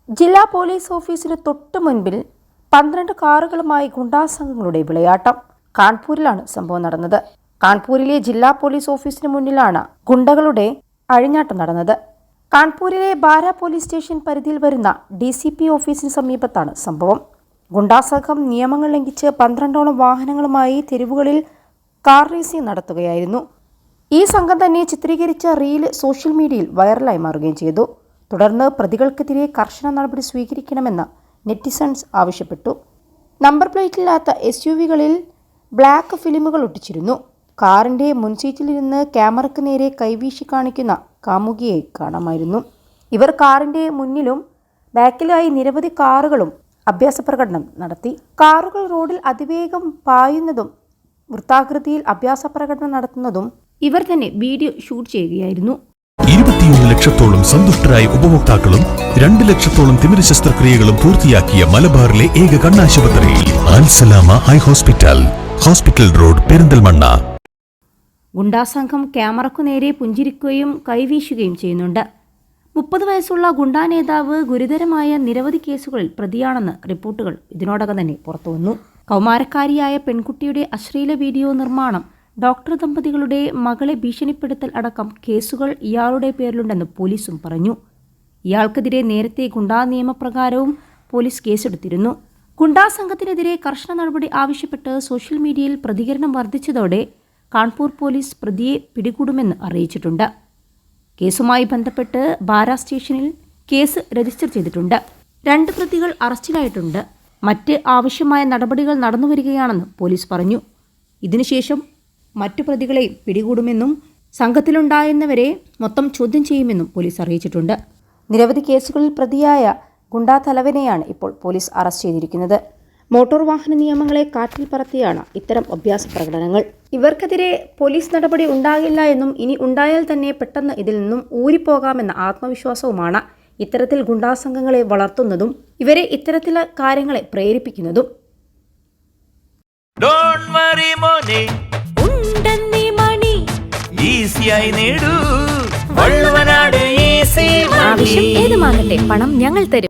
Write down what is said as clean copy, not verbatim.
ജില്ലാ പോലീസ് ഓഫീസിന് തൊട്ടു മുൻപിൽ 12 കാറുകളുമായി ഗുണ്ടാസംഘങ്ങളുടെ വിളയാട്ടം. കാൺപൂരിലാണ് സംഭവം നടന്നത്. കാൺപൂരിലെ ജില്ലാ പോലീസ് ഓഫീസിന് മുന്നിലാണ് ഗുണ്ടകളുടെ അഴിഞ്ഞാട്ടം നടന്നത്. കാൺപൂരിലെ ബാര പോലീസ് സ്റ്റേഷൻ പരിധിയിൽ വരുന്ന DCP ഓഫീസിന് സമീപത്താണ് സംഭവം. ഗുണ്ടാസംഘം നിയമങ്ങൾ ലംഘിച്ച് 12ഓളം വാഹനങ്ങളുമായി തെരുവുകളിൽ കാർ റേസിംഗ് നടത്തുകയായിരുന്നു. ഈ സംഘം തന്നെ ചിത്രീകരിച്ച റീൽ സോഷ്യൽ മീഡിയയിൽ വൈറലായി മാറുകയും ചെയ്തു. തുടർന്ന് പ്രതികൾക്കെതിരെ കർശന നടപടി സ്വീകരിക്കണമെന്ന് നെറ്റിസൺസ് ആവശ്യപ്പെട്ടു. നമ്പർ പ്ലേറ്റില്ലാത്ത SUVകളിൽ ബ്ലാക്ക് ഫിലിമുകൾ ഒട്ടിച്ചിരുന്നു. കാറിന്റെ മുൻസീറ്റിലിരുന്ന് ക്യാമറയ്ക്ക് നേരെ കൈവീശി കാണിക്കുന്ന കാമുകിയെ കാണാമായിരുന്നു. ഇവർ കാറിന്റെ മുന്നിലും ബാക്കിലായി നിരവധി കാറുകളും അഭ്യാസ പ്രകടനം നടത്തി. കാറുകൾ റോഡിൽ അതിവേഗം പായുന്നതും വൃത്താകൃതിയിൽ അഭ്യാസ പ്രകടനം നടത്തുന്നതും ഇവർ തന്നെ വീഡിയോ ഷൂട്ട് ചെയ്യുകയായിരുന്നു. 21 ലക്ഷത്തോളം സന്തുഷ്ടരായ ഉപഭോക്താക്കളും 2 ലക്ഷത്തോളം തിമിര ശസ്ത്രക്രിയകളും പൂർത്തിയാക്കിയ മലബാറിലെ ഏക കണ്ണാശുപത്രി Al Salama high hospital, hospital road, Perinthalmanna. ഗുണ്ടാസംഘം ക്യാമറയ്ക്കു നേരെ പുഞ്ചിരിക്കുകയും കൈവീശുകയും ചെയ്യുന്നുണ്ട്. 30 വയസ്സുള്ള ഗുണ്ടാ നേതാവ് ഗുരുതരമായ നിരവധി കേസുകളിൽ പ്രതിയാണെന്ന് റിപ്പോർട്ടുകൾ ഇതിനോടകം തന്നെ പുറത്തുവന്നു. കൗമാരക്കാരിയായ പെൺകുട്ടിയുടെ അശ്ലീല വീഡിയോ നിർമ്മാണം, ഡോക്ടർ ദമ്പതികളുടെ മകളെ ഭീഷണിപ്പെടുത്തൽ അടക്കം കേസുകൾ ഇയാളുടെ പേരിലുണ്ടെന്ന് പോലീസും പറഞ്ഞു. ഇയാൾക്കെതിരെ നേരത്തെ ഗുണ്ടാ നിയമപ്രകാരവും പോലീസ് കേസെടുത്തിരുന്നു. ഗുണ്ടാ സംഘത്തിനെതിരെ കർശന നടപടി ആവശ്യപ്പെട്ട് സോഷ്യൽ മീഡിയയിൽ പ്രതികരണം വർദ്ധിച്ചതോടെ കാൺപൂർ പോലീസ് പ്രതിയെ പിടികൂടുമെന്ന് അറിയിച്ചിട്ടുണ്ട്. കേസുമായി ബന്ധപ്പെട്ട് ബാര സ്റ്റേഷനിൽ കേസ് രജിസ്റ്റർ ചെയ്തിട്ടുണ്ട്. 2 പ്രതികൾ അറസ്റ്റിലായിട്ടുണ്ട്. മറ്റ് ആവശ്യമായ നടപടികൾ നടന്നുവരികയാണെന്ന് പോലീസ് പറഞ്ഞു. ഇതിനുശേഷം മറ്റു പ്രതികളെയും പിടികൂടുമെന്നും സംഘത്തിലുണ്ടായിരുന്നവരെ മൊത്തം ചോദ്യം ചെയ്യുമെന്നും പോലീസ് അറിയിച്ചിട്ടുണ്ട്. നിരവധി കേസുകളിൽ പ്രതിയായ ഗുണ്ടാ തലവനെയാണ് ഇപ്പോൾ പോലീസ് അറസ്റ്റ് ചെയ്തിരിക്കുന്നത്. മോട്ടോർ വാഹന നിയമങ്ങളെ കാറ്റിൽ പറത്തിയാണ് ഇത്തരം അഭ്യാസ പ്രകടനങ്ങൾ. ഇവർക്കെതിരെ പോലീസ് നടപടി ഉണ്ടാകില്ല എന്നും ഇനി ഉണ്ടായാൽ തന്നെ പെട്ടെന്ന് ഇതിൽ നിന്നും ഊരിപ്പോകാമെന്ന ആത്മവിശ്വാസവുമാണ് ഇത്തരത്തിൽ ഗുണ്ടാസംഘങ്ങളെ വളർത്തുന്നതും ഇവരെ ഇത്തരത്തിലുള്ള കാര്യങ്ങളെ പ്രേരിപ്പിക്കുന്നതും. ആവശ്യം ഏതുമാകട്ടെ, പണം ഞങ്ങൾ തരും.